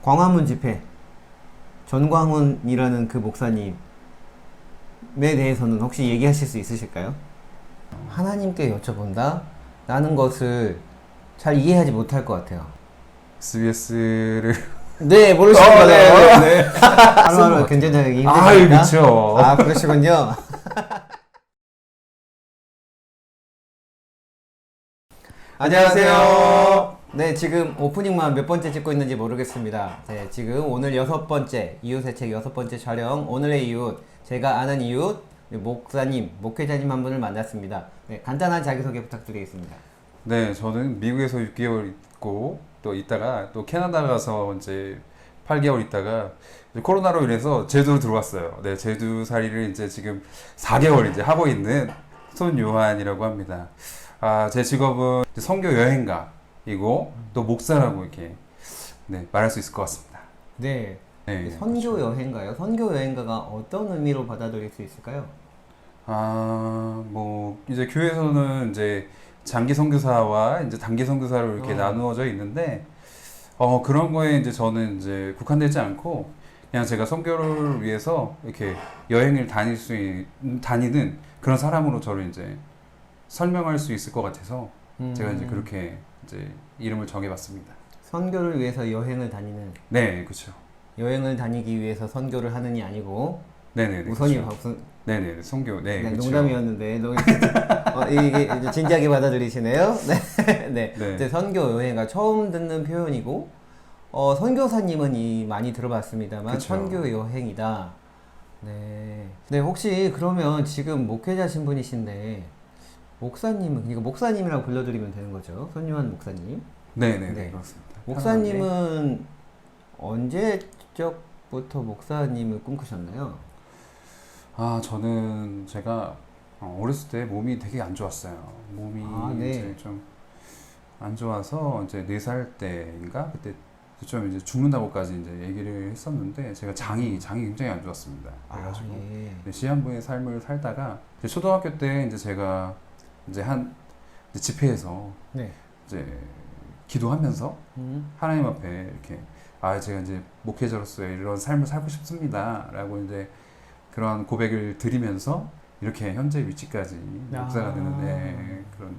광화문 집회, 전광훈이라는 그 목사님에 대해서는 혹시 얘기하실 수 있으실까요? 하나님께 여쭤본다? 라는 것을 잘 이해하지 못할 것 같아요. SBS를 네, 모르시는 네, 거죠? 네. 하루하루 견뎌내기 힘드니까. 아유, 그쵸. 아, 그러시군요. 안녕하세요. 네, 지금 오프닝만 몇 번째 찍고 있는지 모르겠습니다. 네, 지금 오늘 6번째, 이웃의 책 6번째 촬영, 오늘의 이웃, 제가 아는 이웃, 목사님, 목회자님 한 분을 만났습니다. 네, 간단한 자기소개 부탁드리겠습니다. 네, 저는 미국에서 6개월 있고, 또 있다가, 또 캐나다 가서 이제 8개월 있다가, 이제 코로나로 인해서 제주로 들어왔어요. 네, 제주살이를 이제 지금 4개월 이제 하고 있는 손요한이라고 합니다. 아, 제 직업은 선교 여행가이고, 또 목사라고 이렇게, 네, 말할 수 있을 것 같습니다. 네, 네, 선교 그렇죠. 여행가요? 선교 여행가가 어떤 의미로 받아들일 수 있을까요? 아, 뭐, 이제 교회에서는 이제 장기 선교사와 이제 단기 선교사로 이렇게 나누어져 있는데, 그런 거에 이제 저는 이제 국한되지 않고, 그냥 제가 선교를 위해서 이렇게 여행을 다니는 그런 사람으로 저를 이제 설명할 수 있을 것 같아서, 제가 이제 그렇게 이제 이름을 정해봤습니다. 선교를 위해서 여행을 다니는, 네, 그렇죠. 여행을 다니기 위해서 선교를 하는이 아니고, 네네네. 우선이 그렇죠. 무슨 네네, 선교. 네, 네, 그렇죠. 농담이었는데 이게 이제 진지하게 받아들이시네요. 네, 네. 네. 이제 선교 여행가 처음 듣는 표현이고, 선교사님은 많이 들어봤습니다만 그쵸. 선교 여행이다. 네. 네, 혹시 그러면 지금 목회자 신분이신데 목사님은 이거 목사님이라고 불러드리면 되는 거죠? 손요한 목사님. 네네네, 네. 그렇습니다. 편안하게. 목사님은 언제적부터 목사님을 꿈꾸셨나요? 아, 저는 제가 어렸을 때 몸이 되게 안 좋았어요. 몸이 아, 네. 이제 좀 안 좋아서 이제 4살 때인가? 그때 좀 이제 죽는다고까지 이제 얘기를 했었는데 제가 장이 굉장히 안 좋았습니다. 그래가지고 예. 이제 시한부의 삶을 살다가 이제 초등학교 때 이제 제가 이제 이제 집회에서 네. 이제 기도하면서 음. 하나님 앞에 이렇게 제가 이제 목회자로서 이런 삶을 살고 싶습니다라고 이제 그러한 고백을 드리면서 이렇게 현재 위치까지 목사가 되는데 그런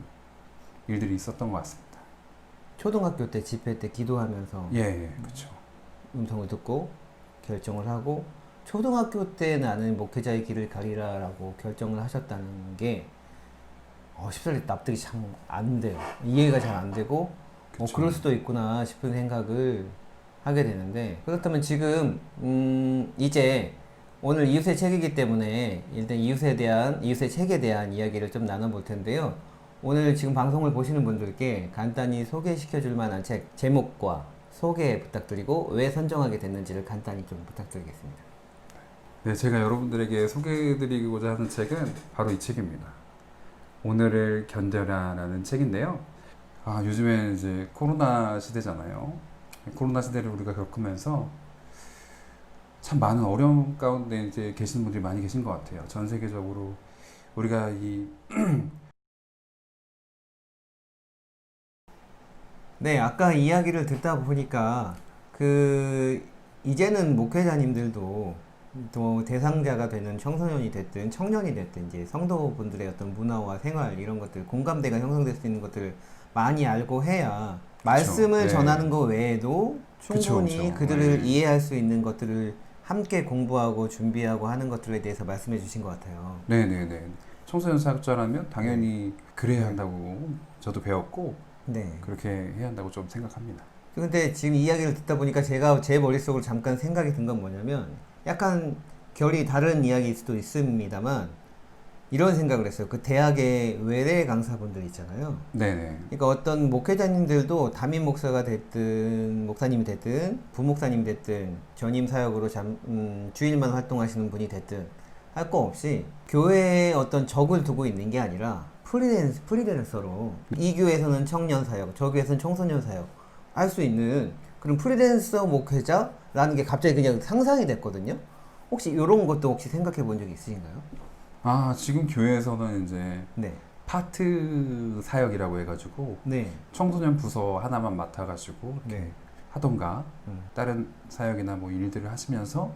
일들이 있었던 것 같습니다. 초등학교 때 집회 때 기도하면서 예, 그렇죠. 음성을 듣고 결정을 하고 초등학교 때 나는 목회자의 길을 가리라라고 결정을 하셨다는 게 쉽사리 납득이 참 안 돼요. 이해가 잘 안 되고 그쵸. 그럴 수도 있구나 싶은 생각을 하게 되는데 그렇다면 지금 이제 오늘 이웃의 책이기 때문에 일단 이웃의 책에 대한 이야기를 좀 나눠볼 텐데요. 오늘 지금 방송을 보시는 분들께 간단히 소개시켜 줄 만한 책 제목과 소개 부탁드리고 왜 선정하게 됐는지를 간단히 좀 부탁드리겠습니다. 네, 제가 여러분들에게 소개해드리고자 하는 책은 바로 이 책입니다. 오늘을 견뎌라라는 책인데요. 요즘에 이제 코로나 시대잖아요. 코로나 시대를 우리가 겪으면서 참 많은 어려움 가운데 이제 계시는 분들이 많이 계신 것 같아요. 전 세계적으로 우리가 네, 아까 이야기를 듣다 보니까 이제는 목회자님들도 또 대상자가 되는 청소년이 됐든 청년이 됐든 이제 성도분들의 어떤 문화와 생활 이런 것들 공감대가 형성될 수 있는 것들을 많이 알고 해야 말씀을 네. 전하는 것 외에도 충분히 그쵸. 그들을 네. 이해할 수 있는 것들을 함께 공부하고 준비하고 하는 것들에 대해서 말씀해 주신 것 같아요. 네네네. 청소년 사역자라면 당연히 그래야 한다고 저도 배웠고 네. 그렇게 해야 한다고 좀 생각합니다. 근데 지금 이야기를 듣다 보니까 제 머릿속으로 잠깐 생각이 든 건 뭐냐면 약간 결이 다른 이야기일 수도 있습니다만 이런 생각을 했어요. 그 대학의 외래 강사분들 있잖아요. 네네. 그러니까 어떤 목회자님들도 담임 목사가 됐든 목사님이 됐든 부목사님이 됐든 전임 사역으로 주일만 활동하시는 분이 됐든 할 거 없이 교회에 어떤 적을 두고 있는 게 아니라 프리랜서로 이 교회에서는 청년 사역, 저 교회에서는 청소년 사역 할 수 있는 그런 프리랜서 목회자라는 게 갑자기 그냥 상상이 됐거든요. 혹시 이런 것도 혹시 생각해 본 적이 있으신가요? 지금 교회에서는 이제 네. 파트 사역이라고 해가지고 네. 청소년 부서 하나만 맡아가지고 이렇게 네. 하던가 다른 사역이나 뭐 일들을 하시면서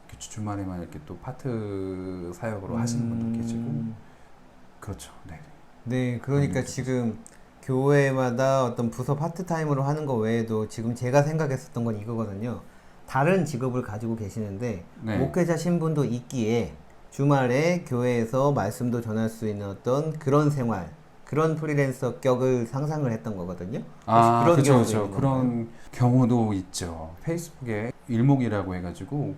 이렇게 주말에만 이렇게 또 파트 사역으로 하시는 분도 계시고 그렇죠. 네. 네, 그러니까 지금 교회마다 어떤 부서 파트타임으로 하는 거 외에도 지금 제가 생각했었던 건 이거거든요. 다른 직업을 가지고 계시는데 네. 목회자 신분도 있기에 주말에 교회에서 말씀도 전할 수 있는 어떤 그런 생활, 그런 프리랜서 격을 상상을 했던 거거든요. 아, 그런 그렇죠, 경우도 그렇죠. 있는 그런 경우도 있죠. 페이스북에 일목이라고 해가지고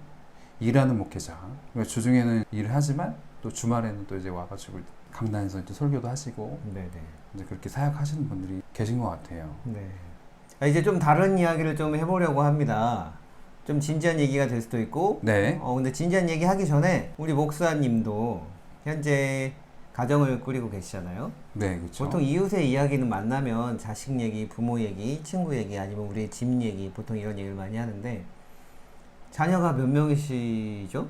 일하는 목회자. 그러니까 주중에는 일을 하지만 또 주말에는 또 이제 와가지고 강단에서 이제 설교도 하시고 네네. 이제 그렇게 사역하시는 분들이 계신 것 같아요. 네. 이제 좀 다른 이야기를 좀 해보려고 합니다. 좀 진지한 얘기가 될 수도 있고, 네. 근데 진지한 얘기 하기 전에 우리 목사님도 현재 가정을 꾸리고 계시잖아요. 네, 그렇죠. 보통 이웃의 이야기는 만나면 자식 얘기, 부모 얘기, 친구 얘기, 아니면 우리의 집 얘기, 보통 이런 얘기를 많이 하는데 자녀가 몇 명이시죠?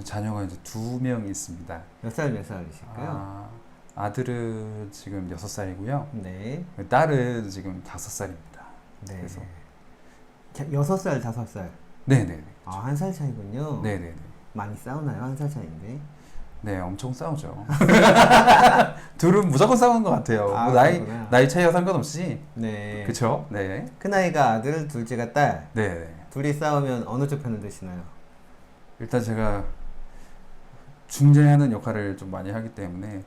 자녀가 이제 2명 있습니다. 몇 살이실까요? 아들은 지금 6살이고요. 네. 딸은 지금 5살입니다. 네. 그래서 6살, 5살. 네네네. 아, 1살 차이군요. 네네네. 많이 싸우나요? 1살 차이인데. 네, 엄청 싸우죠. 둘은 무조건 싸우는 것 같아요. 아, 뭐 그렇구나. 나이 차이와 상관없이. 네. 그쵸? 네. 큰아이가 아들, 둘째가 딸. 네. 둘이 싸우면 어느 쪽 편을 드시나요? 일단 제가 중재하는 역할을 좀 많이 하기 때문에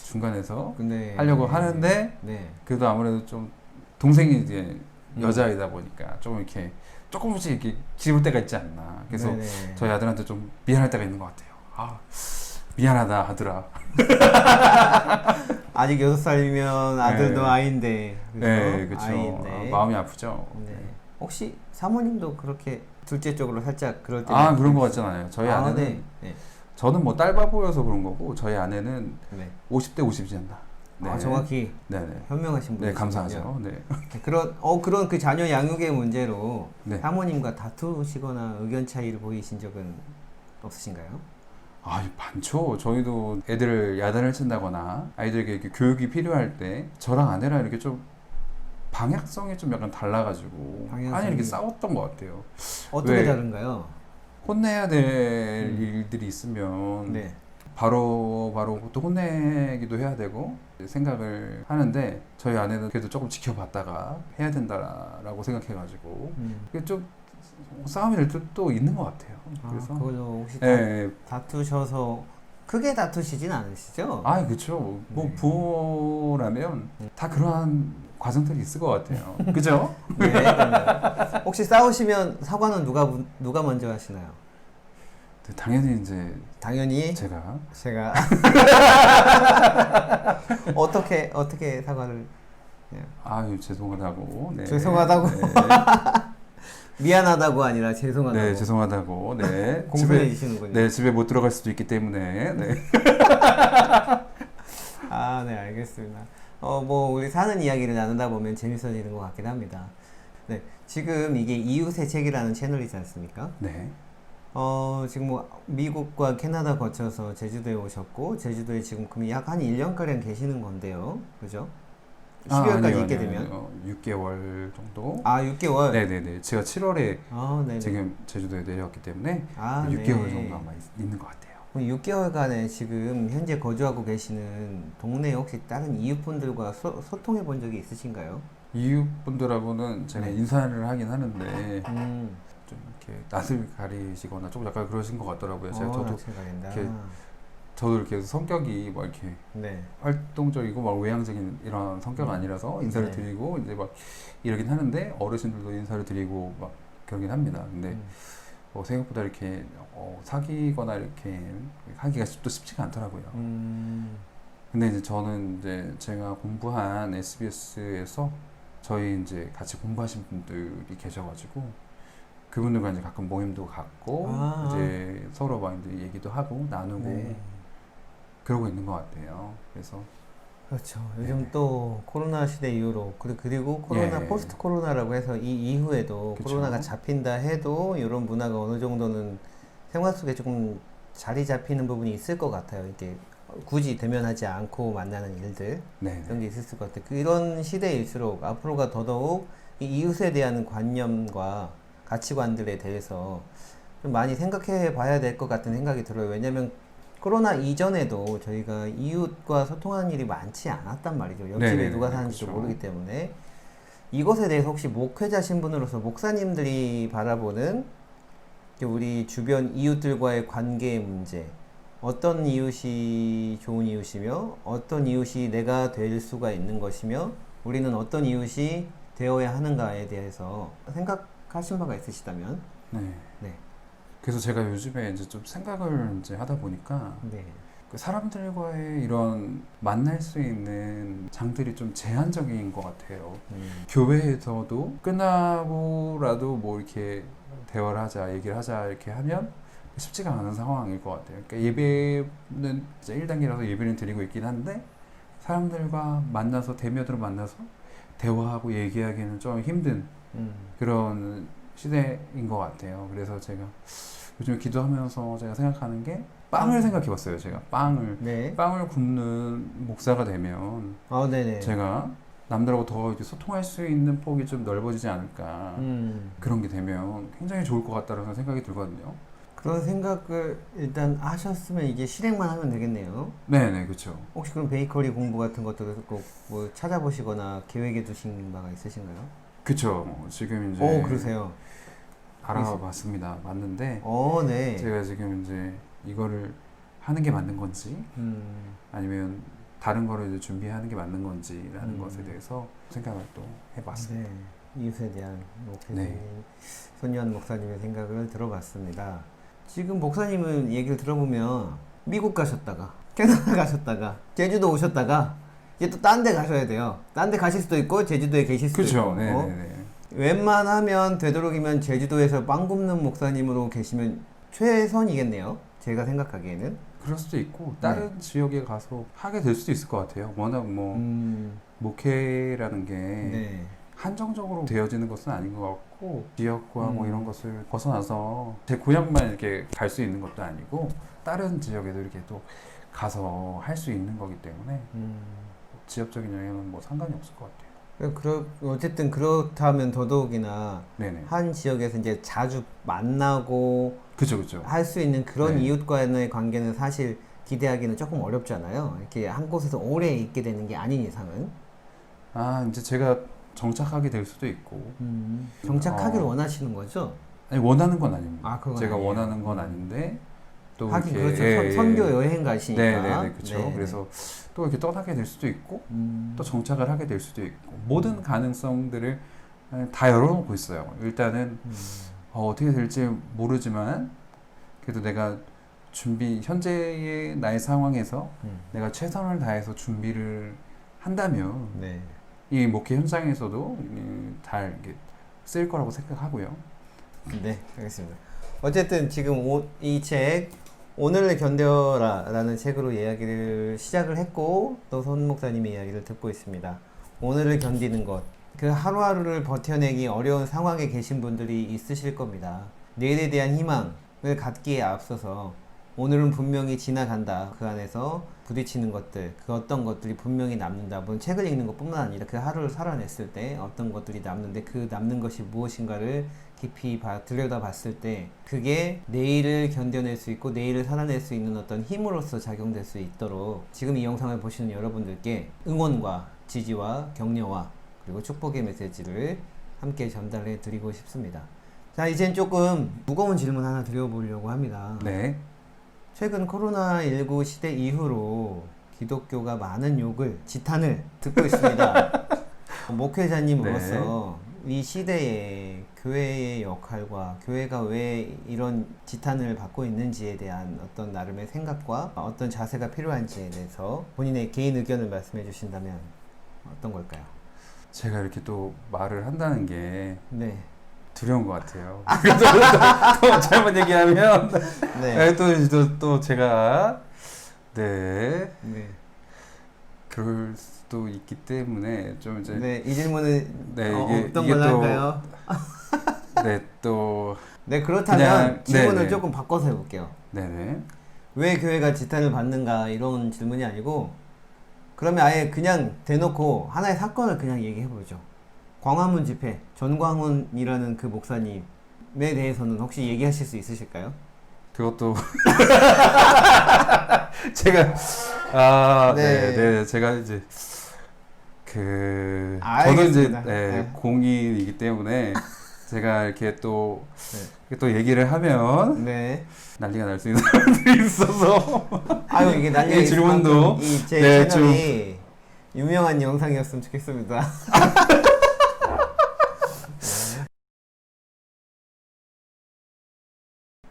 중간에서 근데 하려고 하는데 네. 그래도 아무래도 좀 동생이 이제 여자이다 보니까 조금 이렇게 조금씩 이렇게 기울 때가 있지 않나. 그래서 네네. 저희 아들한테 좀 미안할 때가 있는 것 같아요. 아, 미안하다 아들아. 아직 6살이면 아들도 네. 아이인데. 그죠? 네, 그렇죠. 아이인데. 마음이 아프죠. 네. 혹시 사모님도 그렇게 둘째 쪽으로 살짝 그럴 때 그런 것 같잖아요. 저희 아내는 네. 네. 저는 뭐 딸바 보여서 그런 거고 저희 아내는 네. 50대 50이었나. 네. 정확히 네네. 현명하신 분이시군요. 네, 감사하죠. 네. 그런 그 자녀 양육의 문제로 네. 사모님과 다투시거나 의견 차이를 보이신 적은 없으신가요? 많죠. 저희도 애들을 야단을 친다거나 아이들에게 이렇게 교육이 필요할 때 저랑 아내랑 이렇게 좀 방향성이 좀 약간 달라가지고 많이 이렇게 싸웠던 것 같아요. 어떻게 왜? 다른가요? 혼내야 될 일들이 있으면 네. 바로 또 혼내기도 해야 되고 생각을 하는데 저희 아내는 그래도 조금 지켜봤다가 해야 된다라고 생각해가지고 그게 좀 싸움이 될 때도 있는 것 같아요. 그래서 그걸로 혹시 네. 다투셔서 크게 다투시진 않으시죠? 그렇죠. 뭐 네. 부모라면 다 그러한 과정들이 있을 것 같아요. 그죠? 네. 혹시 싸우시면 사과는 누가 먼저 하시나요? 당연히 이제 당연히 제가 어떻게 사과를 죄송하다고. 네. 죄송하다고? 네. 미안하다고 아니라 죄송하다고. 네, 죄송하다고. 네. 공손해 주시는군요. 네, 집에 못 들어갈 수도 있기 때문에. 네. 네, 알겠습니다. 뭐 우리 사는 이야기를 나누다 보면 재밌어지는 것 같긴 합니다. 네, 지금 이게 이웃의 책이라는 채널이지 않습니까? 네. 지금 뭐 미국과 캐나다 거쳐서 제주도에 오셨고 제주도에 지금 약 한 1년가량 계시는 건데요. 그죠? 12월까지 있게 되면 6개월 정도. 6개월. 네네네. 제가 7월에 네네. 지금 제주도에 내려왔기 때문에 네. 6개월 정도 아마 있는 것 같아요. 그럼 6개월간에 지금 현재 거주하고 계시는 동네에 혹시 다른 이웃분들과 소통해 본 적이 있으신가요? 이웃분들하고는 제가 네. 인사를 하긴 하는데 좀 좀 이렇게 낯을 가리시거나 좀 약간 그러신 것 같더라고요. 저도 이렇게 성격이 막 이렇게 네. 활동적이고 막 외향적인 이런 성격 아니라서 인사를 네. 드리고 이제 막 이러긴 하는데 어르신들도 인사를 드리고 막 그러긴 합니다. 근데 생각보다 이렇게 사귀거나 이렇게 하기가 또 쉽지가 않더라고요. 근데 이제 저는 이제 제가 공부한 SBS에서 저희 이제 같이 공부하신 분들이 계셔가지고 그분들과 이제 가끔 모임도 갖고 이제 서로 막 이제 얘기도 하고 나누고 네. 그러고 있는 것 같아요. 그래서 그렇죠. 요즘 네네. 또 코로나 시대 이후로 그리고 코로나 포스트 코로나라고 해서 이 이후에도 그쵸. 코로나가 잡힌다 해도 이런 문화가 어느 정도는 생활 속에 조금 자리 잡히는 부분이 있을 것 같아요. 이렇게 굳이 대면하지 않고 만나는 일들 네. 그런 게 있을 것 같아요. 이런 시대일수록 앞으로가 더더욱 이 이웃에 대한 관념과 가치관들에 대해서 좀 많이 생각해 봐야 될 것 같은 생각이 들어요. 왜냐면 코로나 이전에도 저희가 이웃과 소통하는 일이 많지 않았단 말이죠. 옆집에 네네네, 누가 사는지도 그렇죠. 모르기 때문에. 이것에 대해서 혹시 목회자 신분으로서 목사님들이 바라보는 우리 주변 이웃들과의 관계의 문제, 어떤 이웃이 좋은 이웃이며 어떤 이웃이 내가 될 수가 있는 것이며 우리는 어떤 이웃이 되어야 하는가에 대해서 생각하신 바가 있으시다면? 네. 네. 그래서 제가 요즘에 이제 좀 생각을 이제 하다 보니까 네. 그 사람들과의 이런 만날 수 있는 장들이 좀 제한적인 것 같아요. 교회에서도 끝나고라도 뭐 이렇게 대화를 하자, 얘기를 하자 이렇게 하면 쉽지가 않은 상황일 것 같아요. 그러니까 예배는 이제 1단계라서 예배는 드리고 있긴 한데 사람들과 만나서 대면으로 만나서 대화하고 얘기하기는 좀 힘든 그런 시대인 것 같아요. 그래서 제가 요즘 기도하면서 제가 생각하는 게 빵을 생각해봤어요. 제가 네. 빵을 굽는 목사가 되면 네네. 제가 남들하고 더 이렇게 소통할 수 있는 폭이 좀 넓어지지 않을까. 그런 게 되면 굉장히 좋을 것 같다는 생각이 들거든요. 그런 생각을 일단 하셨으면 이제 실행만 하면 되겠네요. 네네, 그렇죠. 혹시 그럼 베이커리 공부 같은 것도 꼭 뭐 찾아보시거나 계획에 두신 바가 있으신가요? 그렇죠. 지금 이제 오, 그러세요. 알아봤습니다. 맞는데 네. 제가 지금 이제 이거를 하는 게 맞는 건지 아니면 다른 거를 이제 준비하는 게 맞는 건지라는 것에 대해서 생각을 또 해봤습니다. 네. 이웃에 대한 목사님, 네. 손유한 목사님의 생각을 들어봤습니다. 지금 목사님은 얘기를 들어보면 미국 가셨다가 캐나다 가셨다가 제주도 오셨다가 이제 또 딴 데 가셔야 돼요. 딴 데 가실 수도 있고 제주도에 계실 수도 그렇죠. 있고. 네네네. 웬만하면 되도록이면 제주도에서 빵 굽는 목사님으로 계시면 최선이겠네요. 제가 생각하기에는. 그럴 수도 있고 다른 지역에 가서 하게 될 수도 있을 것 같아요. 워낙 뭐 목회라는 게 네. 한정적으로 되어지는 것은 아닌 것 같고 지역과 뭐 이런 음. 것을 벗어나서 제 고향만 이렇게 갈 수 있는 것도 아니고 다른 지역에도 이렇게 또 가서 할 수 있는 거기 때문에 지역적인 영향은 뭐 상관이 없을 것 같아요. 어쨌든 그렇다면 더더욱이나 네네. 한 지역에서 이제 자주 만나고 그죠, 그죠. 할 수 있는 그런 네. 이웃과의 관계는 사실 기대하기는 조금 어렵잖아요. 이렇게 한 곳에서 오래 있게 되는 게 아닌 이상은. 이제 제가 정착하게 될 수도 있고 정착하기를 원하시는 거죠? 아니 원하는 건 아닙니다. 그건 제가 아니에요. 원하는 건 아닌데 또 하긴 이렇게 그렇죠. 선교 여행 가시니까. 네네네, 그렇죠. 네. 그래서 또 이렇게 떠나게 될 수도 있고 또 정착을 하게 될 수도 있고 모든 가능성들을 다 열어놓고 있어요. 일단은 어떻게 될지 모르지만 그래도 내가 현재의 나의 상황에서 내가 최선을 다해서 준비를 한다면 네. 이 목회 현장에서도 잘 쓰일 거라고 생각하고요. 네, 알겠습니다. 어쨌든 지금 이 책 오늘을 견뎌라라는 책으로 이야기를 시작을 했고 또 손 목사님의 이야기를 듣고 있습니다. 오늘을 견디는 것, 그 하루하루를 버텨내기 어려운 상황에 계신 분들이 있으실 겁니다. 내일에 대한 희망을 갖기에 앞서서 오늘은 분명히 지나간다. 그 안에서 부딪히는 것들, 그 어떤 것들이 분명히 남는다. 물론 책을 읽는 것뿐만 아니라 그 하루를 살아냈을 때 어떤 것들이 남는데 그 남는 것이 무엇인가를 깊이 들여다봤을 때 그게 내일을 견뎌낼 수 있고 내일을 살아낼 수 있는 어떤 힘으로서 작용될 수 있도록 지금 이 영상을 보시는 여러분들께 응원과 지지와 격려와 그리고 축복의 메시지를 함께 전달해 드리고 싶습니다. 자, 이젠 조금 무거운 질문 하나 드려보려고 합니다. 네. 최근 코로나19 시대 이후로 기독교가 많은 지탄을 듣고 있습니다. 목회자님으로서 이 시대에 교회의 역할과 교회가 왜 이런 지탄을 받고 있는지에 대한 어떤 나름의 생각과 어떤 자세가 필요한지에 대해서 본인의 개인 의견을 말씀해 주신다면 어떤 걸까요? 제가 이렇게 또 말을 한다는 게 네. 두려운 것 같아요. 또 잘못 얘기하면 네. 또 제가 네 그럴 수도 있기 때문에 좀 이제 네, 이 질문은 어떤 이게 걸로 또 할까요? 네, 그렇다면 그냥, 질문을 네네. 조금 바꿔서 해볼게요. 네네. 왜 교회가 지탄을 받는가 이런 질문이 아니고 그러면 아예 그냥 대놓고 하나의 사건을 그냥 얘기해보죠. 광화문 집회 전광훈이라는 그 목사님에 대해서는 혹시 얘기하실 수 있으실까요? 그것도 제가 네, 제가 이제 저는 이제 알겠습니다. 네. 공인이기 때문에 제가 이렇게 또 얘기를 하면 네. 난리가 날 수 있는 사람들이 있어서 아유 이게 난리가 이 질문도 이제 네, 채널이 유명한 영상이었으면 좋겠습니다.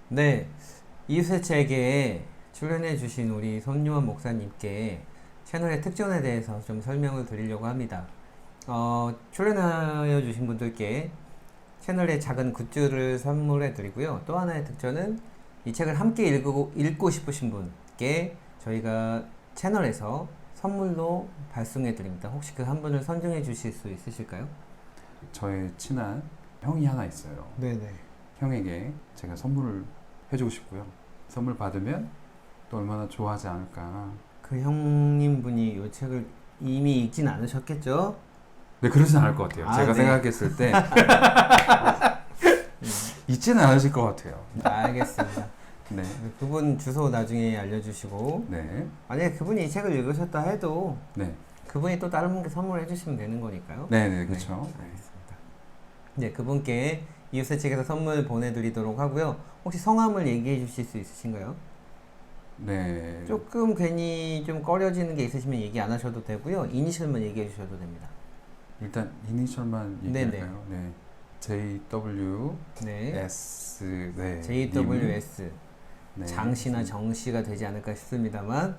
네, 이웃의책에 출연해주신 우리 손유원 목사님께 채널의 특전에 대해서 좀 설명을 드리려고 합니다. 출연하여 주신 분들께 채널의 작은 굿즈를 선물해 드리고요. 또 하나의 특전은 이 책을 함께 읽고 싶으신 분께 저희가 채널에서 선물로 발송해 드립니다. 혹시 그 한 분을 선정해 주실 수 있으실까요? 저의 친한 형이 하나 있어요. 네네. 형에게 제가 선물을 해주고 싶고요. 선물 받으면 또 얼마나 좋아하지 않을까. 그 형님 분이 이 책을 이미 읽진 않으셨겠죠? 네, 그러진 않을 것 같아요. 제가 네. 생각했을 때 잊지는 않으실 것 같아요. 알겠습니다. 네, 그분 주소 나중에 알려주시고 네, 만약에 그분이 이 책을 읽으셨다 해도 네, 그분이 또 다른 분께 선물해 주시면 되는 거니까요. 네, 네, 그렇죠. 알겠습니다. 네, 그분께 이웃의 책에서 선물 보내드리도록 하고요. 혹시 성함을 얘기해 주실 수 있으신가요? 네, 조금 괜히 좀 꺼려지는 게 있으시면 얘기 안 하셔도 되고요. 이니셜만 얘기해 주셔도 됩니다. 일단 이니셜만 얘기할까요? 네, JWS, 네, 네, JWS 네. 장씨나 정씨가 되지 않을까 싶습니다만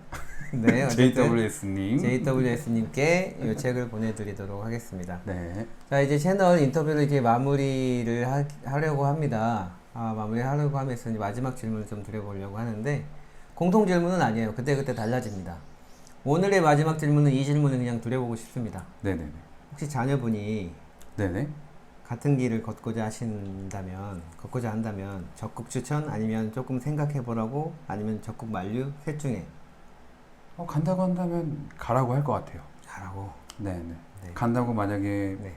네, 어쨌든 JWS님, JWS님께 이 책을 보내드리도록 하겠습니다. 네, 자, 이제 채널 인터뷰를 이제 마무리를 하려고 합니다. 마무리하려고 하면서 이제 마지막 질문을 좀 드려보려고 하는데 공통 질문은 아니에요. 그때그때 달라집니다. 오늘의 마지막 질문은 이 질문을 그냥 드려보고 싶습니다. 네, 네, 혹시 자녀분이 네, 네. 같은 길을 걷고자 한다면 적극 추천 아니면 조금 생각해보라고 아니면 적극 만류 셋 중에 간다고 한다면 가라고 할 것 같아요. 가라고. 네, 네. 네. 간다고 만약에 네.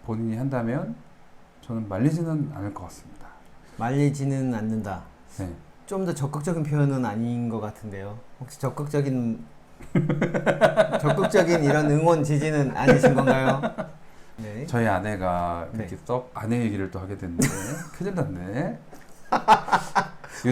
본인이 한다면 저는 말리지는 않을 것 같습니다. 말리지는 않는다. 네. 좀 더 적극적인 표현은 아닌 것 같은데요. 혹시 적극적인 이런 응원 지지는 아니신 건가요? 네. 저희 아내가 네. 그렇게 썩 아내 얘기를 또 하게 됐는데 큰일 났네.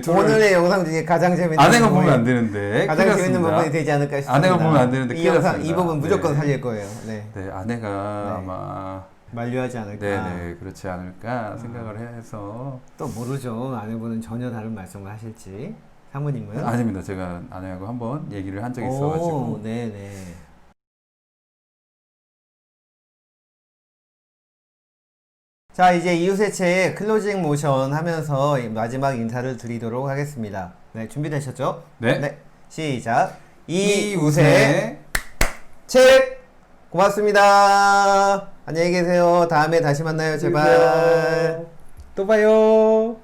오늘의 영상 중에 가장 재밌는 아내가 부분이, 보면 안 되는데 가장 큰일 재밌는 났습니다. 부분이 되지 않을까 싶습니다. 아내가 보면 안 되는데 이 큰일 영상 났습니다. 이 부분 무조건 네. 살릴 거예요. 네. 네, 아내가 네. 아마 만류하지 않을까. 네네 그렇지 않을까 생각을 해서 또 모르죠. 아내분은 전혀 다른 말씀을 하실지. 사모님은? 아닙니다. 제가 아내하고 한번 얘기를 한 적이 있어가지고 네네. 자, 이제 이웃의 책 클로징 모션 하면서 마지막 인사를 드리도록 하겠습니다. 네, 준비되셨죠? 네. 시작. 이웃의 이웃의 책! 고맙습니다. 안녕히 계세요. 다음에 다시 만나요, 제발. 또 봐요.